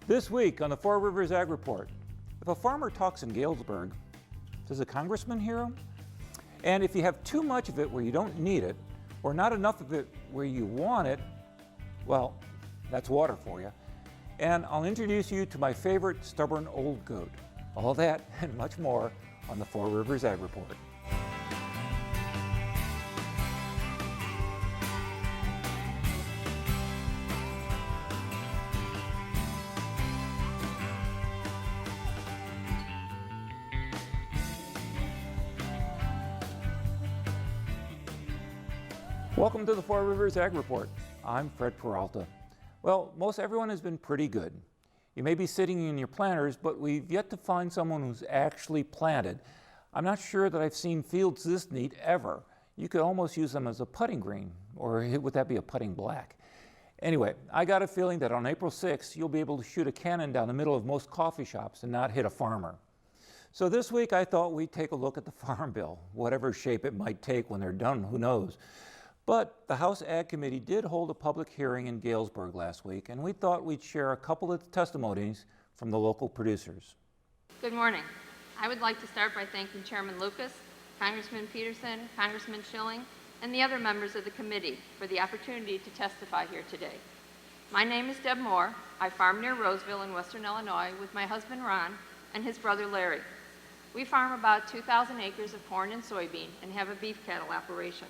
This week on the Four Rivers Ag Report, if a farmer talks in Galesburg, does a congressman hear him? And if you have too much of it where you don't need it, or not enough of it where you want it, well, that's water for you. And I'll introduce you to my favorite stubborn old goat. All that and much more on the Four Rivers Ag Report. Welcome to the Four Rivers Ag Report. I'm Fred Peralta. Well, most everyone has been pretty good. You may be sitting in your planters, but we've yet to find someone who's actually planted. I'm not sure that I've seen fields this neat ever. You could almost use them as a putting green, or would that be a putting black? Anyway, I got a feeling that on April 6th, you'll be able to shoot a cannon down the middle of most coffee shops and not hit a farmer. So this week I thought we'd take a look at the Farm Bill, whatever shape it might take when they're done, who knows. But the House Ag Committee did hold a public hearing in Galesburg last week, and we thought we'd share a couple of testimonies from the local producers. Good morning. I would like to start by thanking Chairman Lucas, Congressman Peterson, Congressman Schilling, and the other members of the committee for the opportunity to testify here today. My name is Deb More. I farm near Roseville in western Illinois with my husband Ron and his brother Larry. We farm about 2,000 acres of corn and soybean and have a beef cattle operation.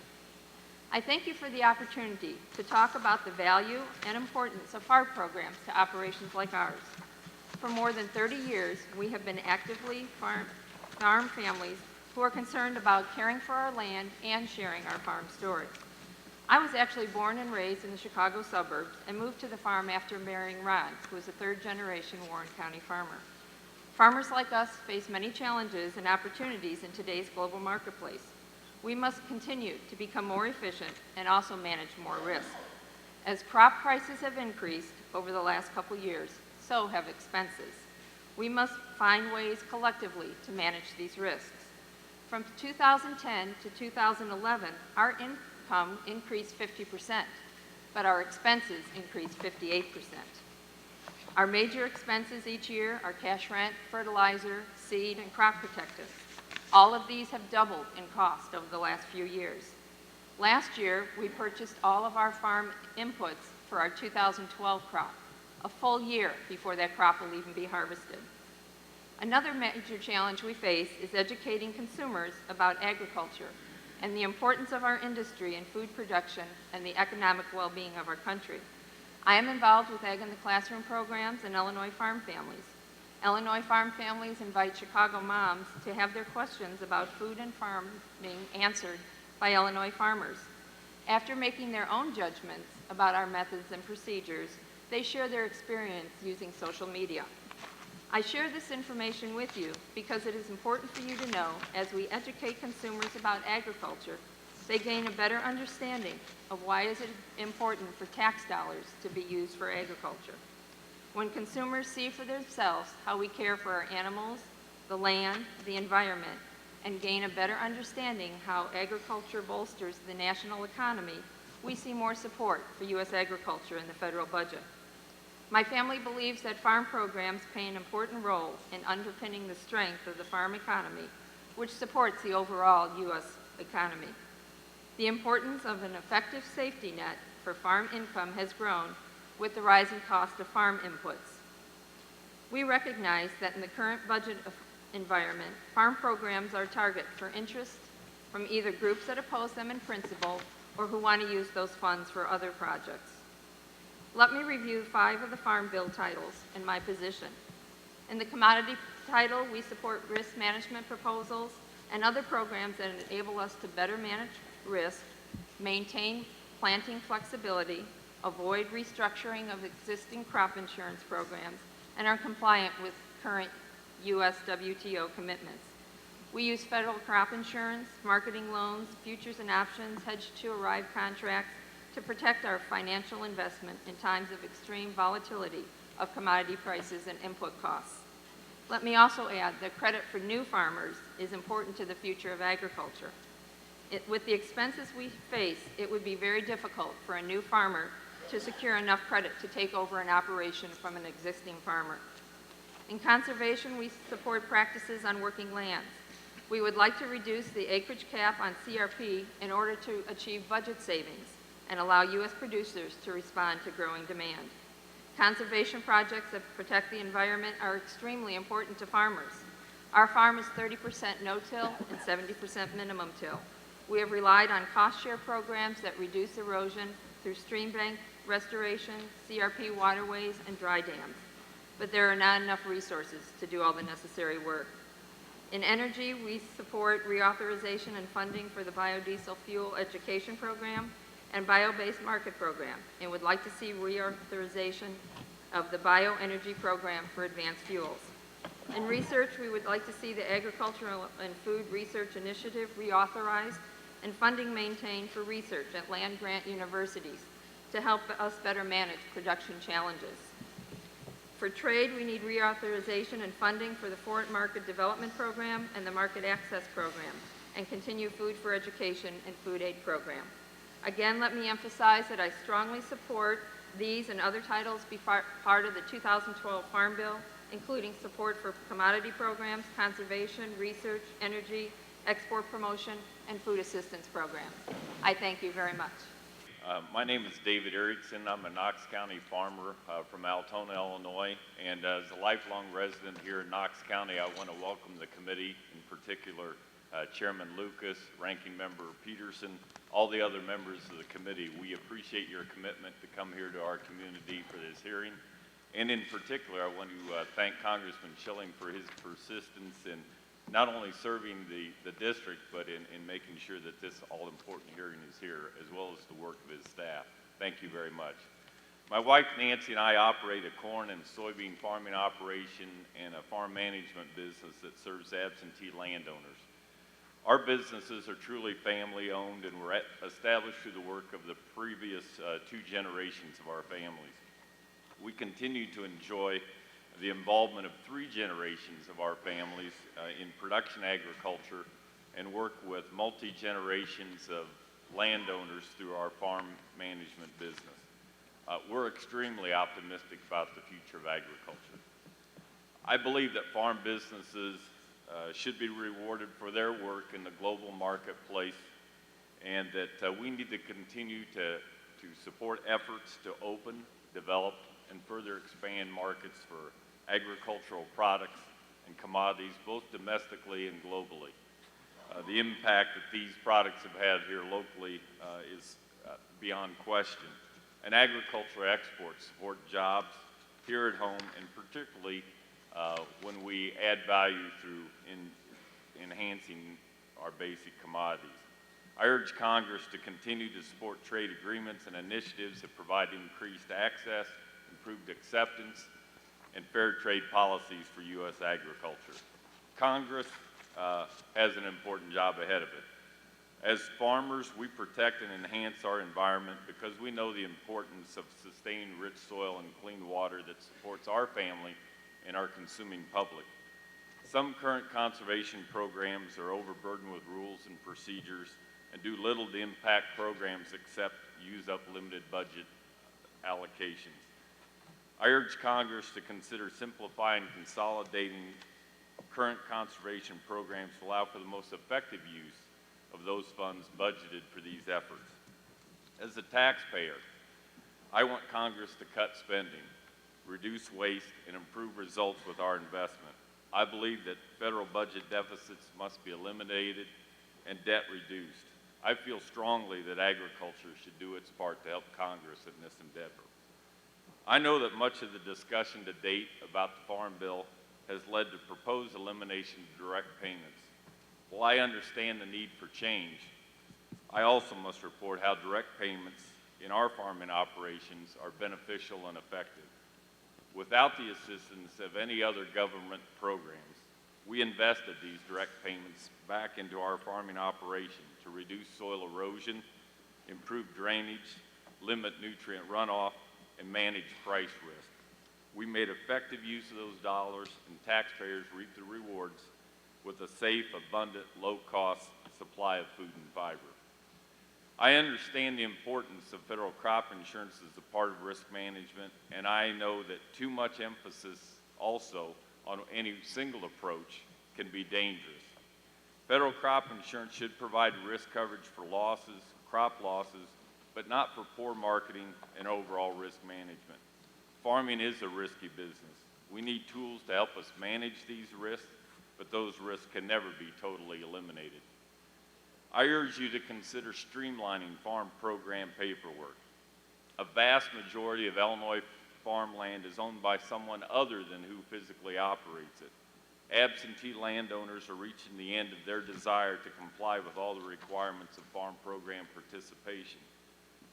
I thank you for the opportunity to talk about the value and importance of farm programs to operations like ours. For more than 30 years, we have been actively farm families who are concerned about caring for our land and sharing our farm story. I was actually born and raised in the Chicago suburbs and moved to the farm after marrying Ron, who is a third-generation Warren County farmer. Farmers like us face many challenges and opportunities in today's global marketplace. We must continue to become more efficient and also manage more risk. As crop prices have increased over the last couple years, so have expenses. We must find ways collectively to manage these risks. From 2010 to 2011, our income increased 50%, but our expenses increased 58%. Our major expenses each year are cash rent, fertilizer, seed, and crop protectants. All of these have doubled in cost over the last few years. Last year, we purchased all of our farm inputs for our 2012 crop, a full year before that crop will even be harvested. Another major challenge we face is educating consumers about agriculture and the importance of our industry in food production and the economic well-being of our country. I am involved with Ag in the Classroom programs and Illinois Farm Families. Illinois Farm Families invite Chicago moms to have their questions about food and farming answered by Illinois farmers. After making their own judgments about our methods and procedures, they share their experience using social media. I share this information with you because it is important for you to know as we educate consumers about agriculture, they gain a better understanding of why is it important for tax dollars to be used for agriculture. When consumers see for themselves how we care for our animals, the land, the environment, and gain a better understanding how agriculture bolsters the national economy, we see more support for U.S. agriculture in the federal budget. My family believes that farm programs play an important role in underpinning the strength of the farm economy, which supports the overall U.S. economy. The importance of an effective safety net for farm income has grown with the rising cost of farm inputs. We recognize that in the current budget environment, farm programs are a target for interest from either groups that oppose them in principle or who want to use those funds for other projects. Let me review 5 of the Farm Bill titles and my position. In the commodity title, we support risk management proposals and other programs that enable us to better manage risk, maintain planting flexibility, avoid restructuring of existing crop insurance programs, and are compliant with current U.S. WTO commitments. We use federal crop insurance, marketing loans, futures and options, hedge-to-arrive contracts to protect our financial investment in times of extreme volatility of commodity prices and input costs. Let me also add that credit for new farmers is important to the future of agriculture. With the expenses we face, it would be very difficult for a new farmer to secure enough credit to take over an operation from an existing farmer. In conservation, we support practices on working lands. We would like to reduce the acreage cap on CRP in order to achieve budget savings and allow U.S. producers to respond to growing demand. Conservation projects that protect the environment are extremely important to farmers. Our farm is 30% no-till and 70% minimum till. We have relied on cost-share programs that reduce erosion through stream bank restoration, CRP waterways, and dry dams. But there are not enough resources to do all the necessary work. In energy, we support reauthorization and funding for the biodiesel fuel education program and bio-based market program, and would like to see reauthorization of the bioenergy program for advanced fuels. In research, we would like to see the Agricultural and Food Research Initiative reauthorized and funding maintained for research at land-grant universities to help us better manage production challenges. For trade, we need reauthorization and funding for the Foreign Market Development Program and the Market Access Program, and continue Food for Education and Food Aid Program. Again, let me emphasize that I strongly support these and other titles be part of the 2012 Farm Bill, including support for commodity programs, conservation, research, energy, export promotion, and food assistance programs. I thank you very much. My name is David Erickson. I'm a Knox County farmer from Altona, Illinois, and as a lifelong resident here in Knox County, I want to welcome the committee, in particular Chairman Lucas, Ranking Member Peterson, all the other members of the committee. We appreciate your commitment to come here to our community for this hearing. And in particular, I want to thank Congressman Schilling for his persistence in not only serving the district, but in making sure that this all-important hearing is here, as well as the work of his staff. Thank you very much. My wife Nancy and I operate a corn and soybean farming operation and a farm management business that serves absentee landowners. Our businesses are truly family-owned and were established through the work of the previous two generations of our families. We continue to enjoy the involvement of three generations of our families in production agriculture and work with multi-generations of landowners through our farm management business. We're extremely optimistic about the future of agriculture. I believe that farm businesses should be rewarded for their work in the global marketplace, and that we need to continue to support efforts to open, develop, and further expand markets for agricultural products and commodities, both domestically and globally. The impact that these products have had here locally is beyond question. And agricultural exports support jobs here at home, and particularly when we add value through enhancing our basic commodities. I urge Congress to continue to support trade agreements and initiatives that provide increased access, improved acceptance, and fair trade policies for U.S. agriculture. Congress has an important job ahead of it. As farmers, we protect and enhance our environment because we know the importance of sustaining rich soil and clean water that supports our family and our consuming public. Some current conservation programs are overburdened with rules and procedures and do little to impact programs except use up limited budget allocations. I urge Congress to consider simplifying and consolidating current conservation programs to allow for the most effective use of those funds budgeted for these efforts. As a taxpayer, I want Congress to cut spending, reduce waste, and improve results with our investment. I believe that federal budget deficits must be eliminated and debt reduced. I feel strongly that agriculture should do its part to help Congress in this endeavor. I know that much of the discussion to date about the Farm Bill has led to proposed elimination of direct payments. While I understand the need for change, I also must report how direct payments in our farming operations are beneficial and effective. Without the assistance of any other government programs, we invested these direct payments back into our farming operation to reduce soil erosion, improve drainage, limit nutrient runoff, and manage price risk. We made effective use of those dollars, and taxpayers reaped the rewards with a safe, abundant, low-cost supply of food and fiber. I understand the importance of federal crop insurance as a part of risk management, and I know that too much emphasis also on any single approach can be dangerous. Federal crop insurance should provide risk coverage for losses, crop losses, but not for poor marketing and overall risk management. Farming is a risky business. We need tools to help us manage these risks, but those risks can never be totally eliminated. I urge you to consider streamlining farm program paperwork. A vast majority of Illinois farmland is owned by someone other than who physically operates it. Absentee landowners are reaching the end of their desire to comply with all the requirements of farm program participation.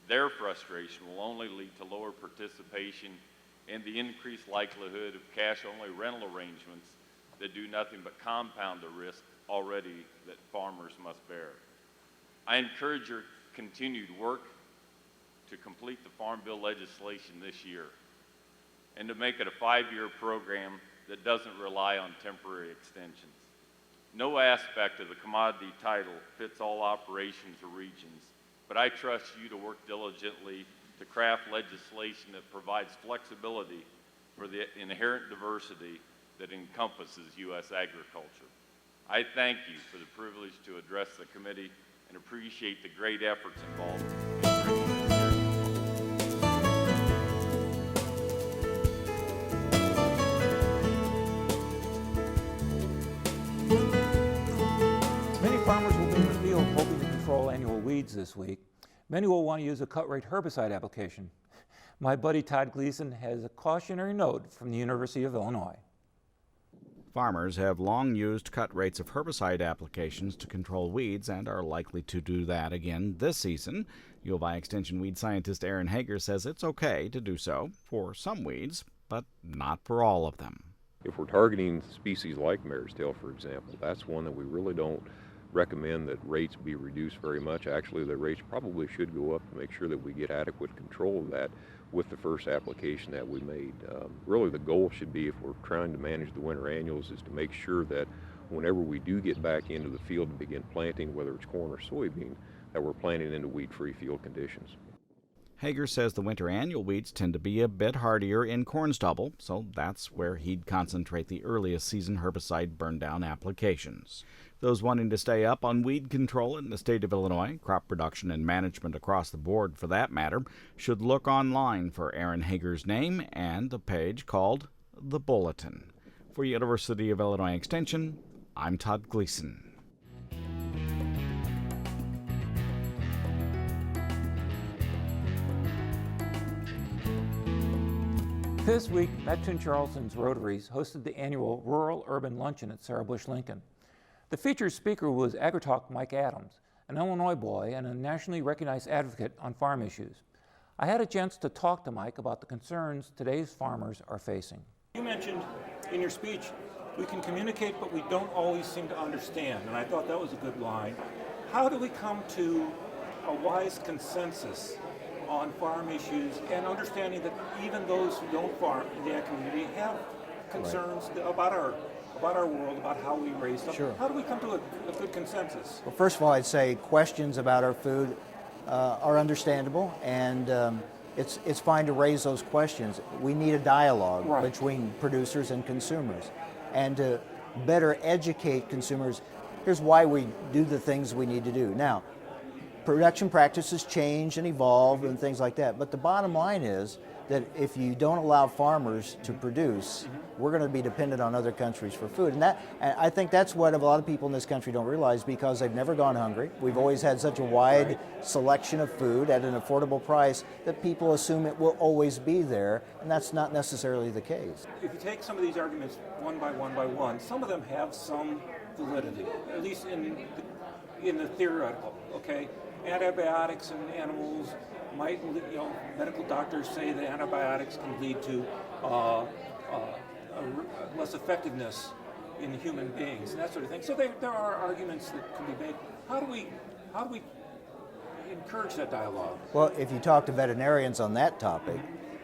Their frustration will only lead to lower participation and the increased likelihood of cash-only rental arrangements that do nothing but compound the risk already that farmers must bear. I encourage your continued work to complete the Farm Bill legislation this year and to make it a 5-year program that doesn't rely on temporary extensions. No aspect of the commodity title fits all operations or regions, but I trust you to work diligently to craft legislation that provides flexibility for the inherent diversity that encompasses U.S. agriculture. I thank you for the privilege to address the committee and appreciate the great efforts involved. Many farmers will be in the field hoping to control annual weeds this week. Many will want to use a cut-rate herbicide application. My buddy Todd Gleason has a cautionary note from the University of Illinois. Farmers have long used cut rates of herbicide applications to control weeds and are likely to do that again this season. U of I Extension weed scientist Aaron Hager says it's okay to do so for some weeds, but not for all of them. If we're targeting species like mare's tail, for example, that's one that we really don't recommend that rates be reduced very much. Actually, the rates probably should go up to make sure that we get adequate control of that with the first application that we made. Really the goal should be, if we're trying to manage the winter annuals, is to make sure that whenever we do get back into the field and begin planting, whether it's corn or soybean, that we're planting into weed-free field conditions. Hager says the winter annual weeds tend to be a bit hardier in corn stubble, so that's where he'd concentrate the earliest season herbicide burn-down applications. Those wanting to stay up on weed control in the state of Illinois, crop production and management across the board for that matter, should look online for Aaron Hager's name and a page called The Bulletin. For University of Illinois Extension, I'm Todd Gleason. This week, Metro Charleston's Rotaries hosted the annual Rural Urban Luncheon at Sarah Bush Lincoln. The featured speaker was Agri-Talk Mike Adams, an Illinois boy and a nationally recognized advocate on farm issues. I had a chance to talk to Mike about the concerns today's farmers are facing. You mentioned in your speech, we can communicate, but we don't always seem to understand, and I thought that was a good line. How do we come to a wise consensus on farm issues and understanding that even those who don't farm in the ag community have concerns about our world, about how we raise stuff? Sure. How do we come to a good consensus? Well, first of all, I'd say questions about our food are understandable, and it's fine to raise those questions. We need a dialogue between producers and consumers, and to better educate consumers. Here's why we do the things we need to do. Now, production practices change and evolve and things like that, but the bottom line is that if you don't allow farmers to produce, we're going to be dependent on other countries for food. And I think that's what a lot of people in this country don't realize, because they've never gone hungry. We've always had such a wide selection of food at an affordable price that people assume it will always be there, and that's not necessarily the case. If you take some of these arguments one by one, some of them have some validity, at least in the theoretical, okay? Antibiotics in animals might, medical doctors say that antibiotics can lead to less effectiveness in human beings and that sort of thing. So there are arguments that can be made. How do we encourage that dialogue? Well, if you talk to veterinarians on that topic,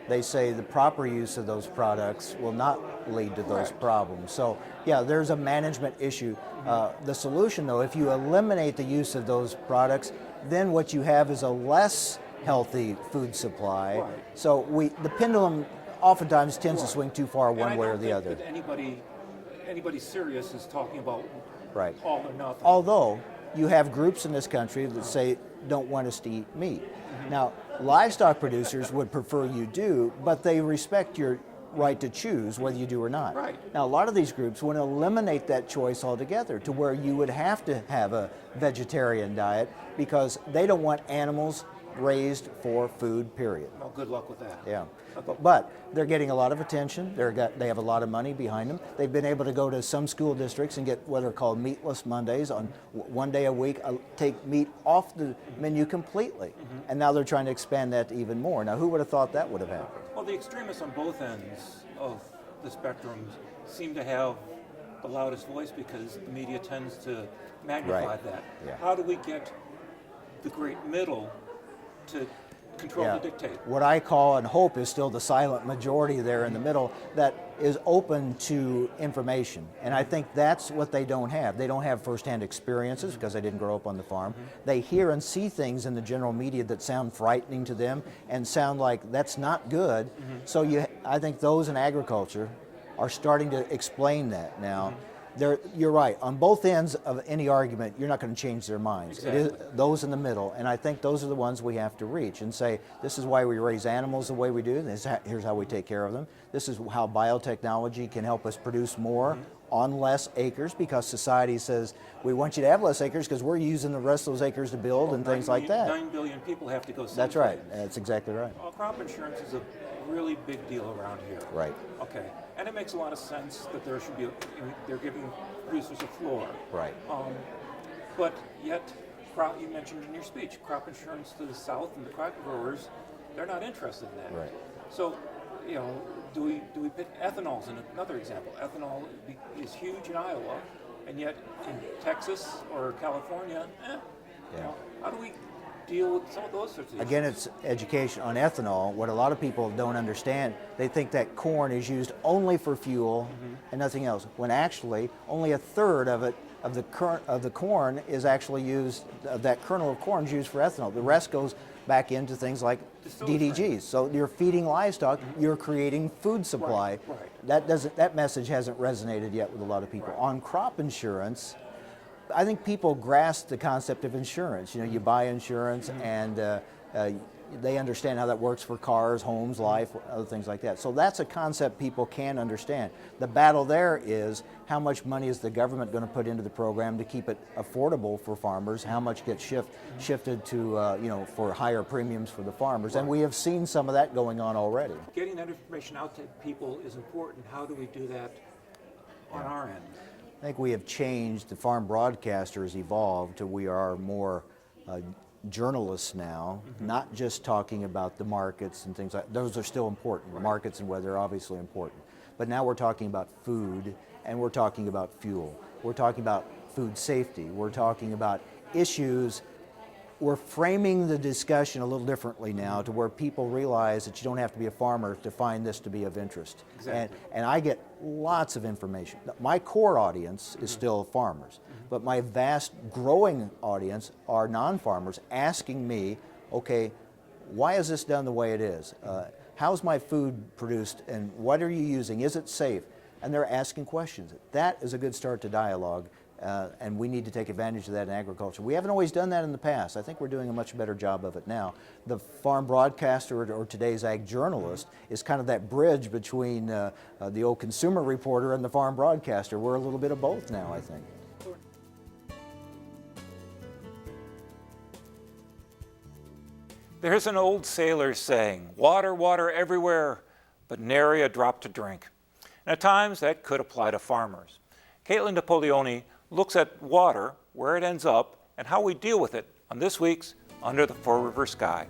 they say the proper use of those products will not lead to those problems. So yeah, there's a management issue. The solution though, if you eliminate the use of those products, then what you have is a less healthy food supply. Right. So the pendulum oftentimes tends to swing too far one way or the other. And I don't think that anybody serious is talking about Right. all or nothing. Although you have groups in this country that say don't want us to eat meat. Now, livestock producers would prefer you do, but they respect your right to choose whether you do or not. Right. Now, a lot of these groups want to eliminate that choice altogether to where you would have to have a vegetarian diet because they don't want animals raised for food, period. Well, good luck with that. Yeah, but they're getting a lot of attention. They have a lot of money behind them. They've been able to go to some school districts and get what are called meatless Mondays on one day a week, take meat off the menu completely. And now they're trying to expand that even more. Now, who would have thought that would have happened? Well, the extremists on both ends of the spectrum seem to have the loudest voice because the media tends to magnify Right. that. Yeah. How do we get the great middle to control the dictate? What I call and hope is still the silent majority there in the middle that is open to information. And I think that's what they don't have. They don't have firsthand experiences because they didn't grow up on the farm. They hear and see things in the general media that sound frightening to them and sound like that's not good. So I think those in agriculture are starting to explain that now. You're right. On both ends of any argument, you're not going to change their minds. It is those in the middle, and I think those are the ones we have to reach and say, this is why we raise animals the way we do. Here's how we take care of them. This is how biotechnology can help us produce more on less acres because society says, we want you to have less acres because we're using the rest of those acres to build and things like that. 9 billion people have to go someplace. That's right. That's exactly right. Well, crop insurance is a really big deal around here. Right. Okay. And it makes a lot of sense that there should be, they're giving producers a floor. Right. But yet, you mentioned in your speech, crop insurance to the south and the crop growers, they're not interested in that. Right. So, do we pick ethanol's another example? Ethanol is huge in Iowa, and yet in Texas or California, how do we deal with some of those sorts of issues? Again, it's education on ethanol. What a lot of people don't understand, they think that corn is used only for fuel and nothing else, when actually only a third of the corn is actually used, that kernel of corn is used for ethanol. The rest goes back into things like DDGs. So you're feeding livestock, you're creating food supply. Right. That message hasn't resonated yet with a lot of people. On crop insurance, I think people grasp the concept of insurance. You buy insurance and they understand how that works for cars, homes, life, other things like that. So that's a concept people can understand. The battle there is how much money is the government going to put into the program to keep it affordable for farmers? How much gets shifted to for higher premiums for the farmers? And we have seen some of that going on already. Getting that information out to people is important. How do we do that on our end? I think we have changed. The farm broadcaster has evolved to we are more journalists now, not just talking about the markets and things like those are still important. The markets and weather are obviously important. But now we're talking about food and we're talking about fuel. We're talking about food safety. We're talking about issues. We're framing the discussion a little differently now to where people realize that you don't have to be a farmer to find this to be of interest. Exactly. And I get lots of information. My core audience is still farmers, but my vast growing audience are non-farmers asking me, okay, why is this done the way it is? How's my food produced and what are you using? Is it safe? And they're asking questions. That is a good start to dialogue. And we need to take advantage of that in agriculture. We haven't always done that in the past. I think we're doing a much better job of it now. The farm broadcaster or today's ag journalist is kind of that bridge between the old consumer reporter and the farm broadcaster. We're a little bit of both now, I think. There's an old sailor saying, water, water everywhere, but nary a drop to drink. And at times that could apply to farmers. Caitlin Napoleon looks at water, where it ends up, and how we deal with it on this week's Under the Four River Sky.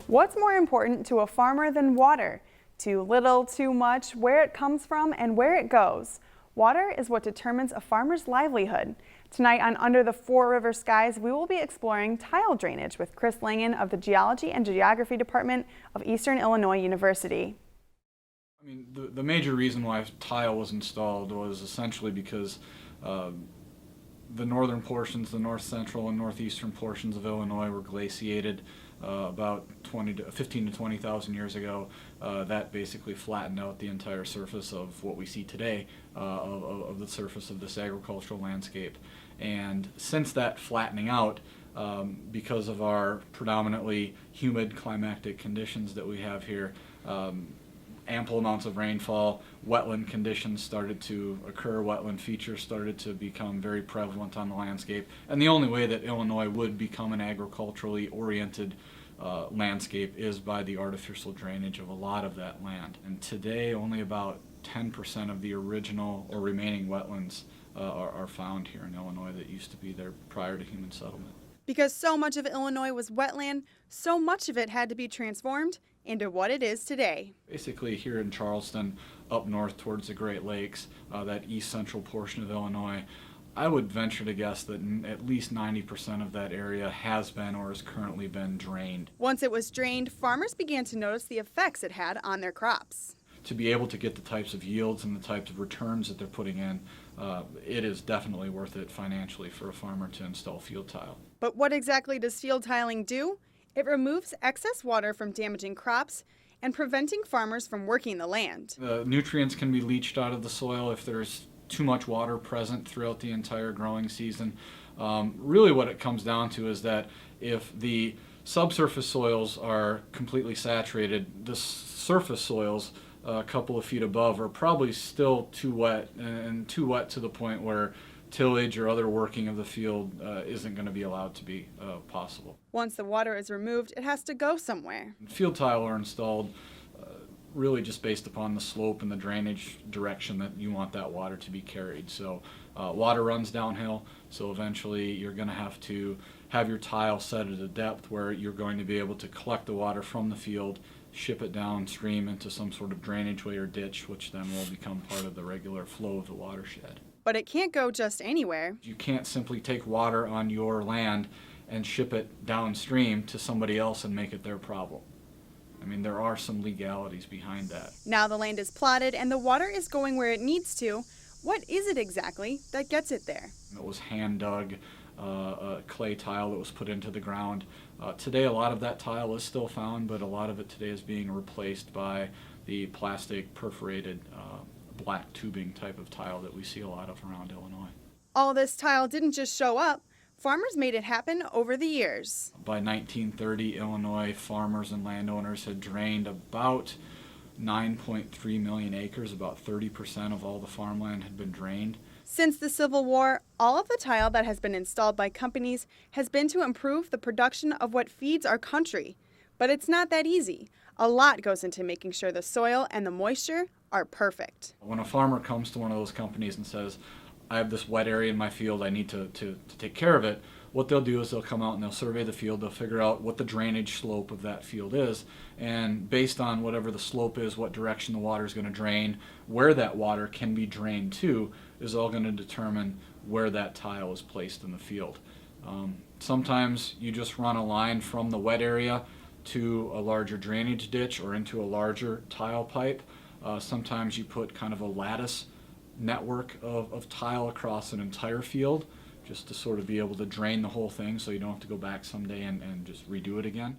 What's more important to a farmer than water? Too little, too much, where it comes from, and where it goes. Water is what determines a farmer's livelihood. Tonight on Under the Four River Skies, we will be exploring tile drainage with Chris Langen of the Geology and Geography Department of Eastern Illinois University. I mean, the major reason why tile was installed was essentially because the northern portions, the north central and northeastern portions of Illinois were glaciated about 15 to 20,000 years ago. That basically flattened out the entire surface of what we see today of the surface of this agricultural landscape. And since that flattening out, because of our predominantly humid climatic conditions that we have here, ample amounts of rainfall, wetland conditions started to occur, wetland features started to become very prevalent on the landscape, and the only way that Illinois would become an agriculturally oriented landscape is by the artificial drainage of a lot of that land. And today only about 10% of the original or remaining wetlands are found here in Illinois that used to be there prior to human settlement. Because so much of Illinois was wetland, so much of it had to be transformed into what it is today. Basically here in Charleston, up north towards the Great Lakes, that east central portion of Illinois, I would venture to guess that at least 90% of that area has been or has currently been drained. Once it was drained, farmers began to notice the effects it had on their crops. To be able to get the types of yields and the types of returns that they're putting in, it is definitely worth it financially for a farmer to install field tile. But what exactly does field tiling do? It removes excess water from damaging crops and preventing farmers from working the land. The nutrients can be leached out of the soil if there's too much water present throughout the entire growing season. Really what it comes down to is that if the subsurface soils are completely saturated, the surface soils a couple of feet above are probably still too wet, and too wet to the point where tillage or other working of the field isn't going to be allowed to be possible. Once the water is removed, it has to go somewhere. Field tile are installed really just based upon the slope and the drainage direction that you want that water to be carried. So water runs downhill, so eventually you're going to have your tile set at a depth where you're going to be able to collect the water from the field, ship it downstream into some sort of drainage way or ditch, which then will become part of the regular flow of the watershed. But it can't go just anywhere. You can't simply take water on your land and ship it downstream to somebody else and make it their problem. I mean, there are some legalities behind that. Now the land is plotted and the water is going where it needs to. What is it exactly that gets it there? It was hand dug clay tile that was put into the ground. Today a lot of that tile is still found, but a lot of it today is being replaced by the plastic perforated black tubing type of tile that we see a lot of around Illinois. All this tile didn't just show up. Farmers made it happen over the years. By 1930, Illinois farmers and landowners had drained about 9.3 million acres. About 30% of all the farmland had been drained. Since the Civil War, all of the tile that has been installed by companies has been to improve the production of what feeds our country. But it's not that easy. A lot goes into making sure the soil and the moisture are perfect. When a farmer comes to one of those companies and says, I have this wet area in my field, I need to take care of it, what they'll do is they'll come out and they'll survey the field, they'll figure out what the drainage slope of that field is, and based on whatever the slope is, what direction the water is going to drain, where that water can be drained to, is all going to determine where that tile is placed in the field. Sometimes you just run a line from the wet area to a larger drainage ditch or into a larger tile pipe. Sometimes you put kind of a lattice network of tile across an entire field just to sort of be able to drain the whole thing so you don't have to go back someday and just redo it again.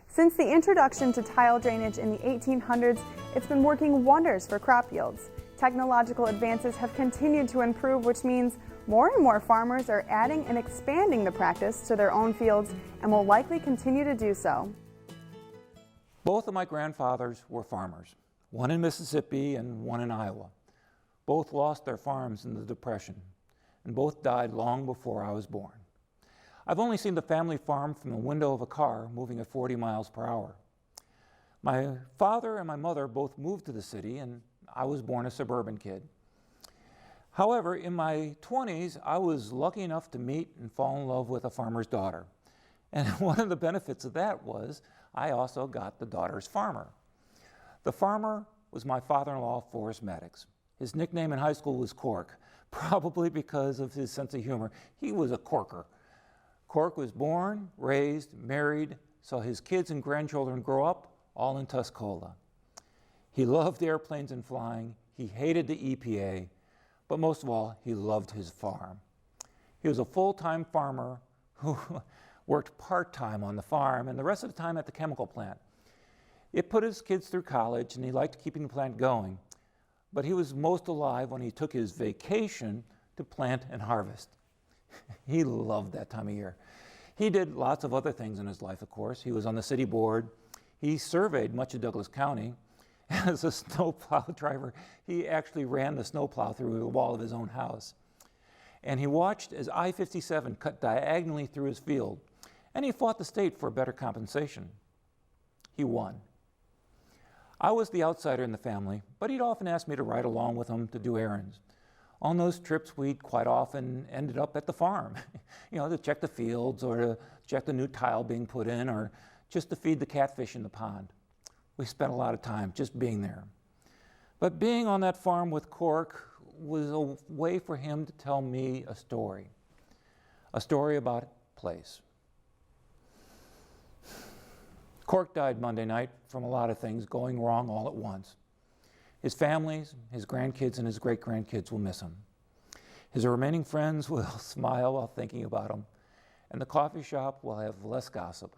Since the introduction to tile drainage in the 1800s, it's been working wonders for crop yields. Technological advances have continued to improve, which means more and more farmers are adding and expanding the practice to their own fields and will likely continue to do so. Both of my grandfathers were farmers, one in Mississippi and one in Iowa. Both lost their farms in the Depression, and both died long before I was born. I've only seen the family farm from the window of a car moving at 40 miles per hour. My father and my mother both moved to the city, and I was born a suburban kid. However, in my 20s, I was lucky enough to meet and fall in love with a farmer's daughter. And one of the benefits of that was I also got the daughter's farmer. The farmer was my father-in-law, Forrest Maddox, His nickname in high school was Cork, probably because of his sense of humor. He was a corker. Cork was born, raised, married, saw his kids and grandchildren grow up all in Tuscola. He loved airplanes and flying. He hated the EPA, but most of all, he loved his farm. He was a full-time farmer who worked part-time on the farm and the rest of the time at the chemical plant. It put his kids through college, and he liked keeping the plant going, but he was most alive when he took his vacation to plant and harvest. He loved that time of year. He did lots of other things in his life, of course. He was on the city board. He surveyed much of Douglas County. As a snowplow driver, he actually ran the snowplow through the wall of his own house. And he watched as I-57 cut diagonally through his field, and he fought the state for better compensation. He won. I was the outsider in the family, but he'd often ask me to ride along with him to do errands. On those trips, we'd quite often ended up at the farm, to check the fields or to check the new tile being put in or just to feed the catfish in the pond. We spent a lot of time just being there. But being on that farm with Cork was a way for him to tell me a story about place. Cork died Monday night from a lot of things going wrong all at once. His families, his grandkids, and his great-grandkids will miss him. His remaining friends will smile while thinking about him, and the coffee shop will have less gossip.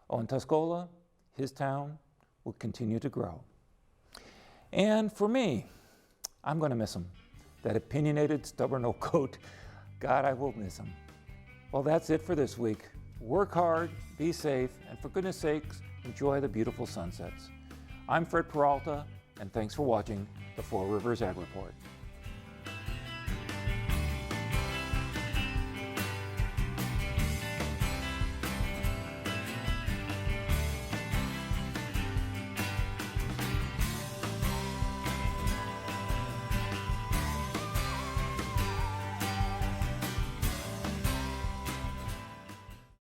Oh, and Tuscola, his town, will continue to grow. And for me, I'm going to miss him. That opinionated, stubborn old goat. God, I will miss him. Well, that's it for this week. Work hard, be safe, and for goodness sakes, enjoy the beautiful sunsets. I'm Fred Peralta, and thanks for watching the Four Rivers Ag Report.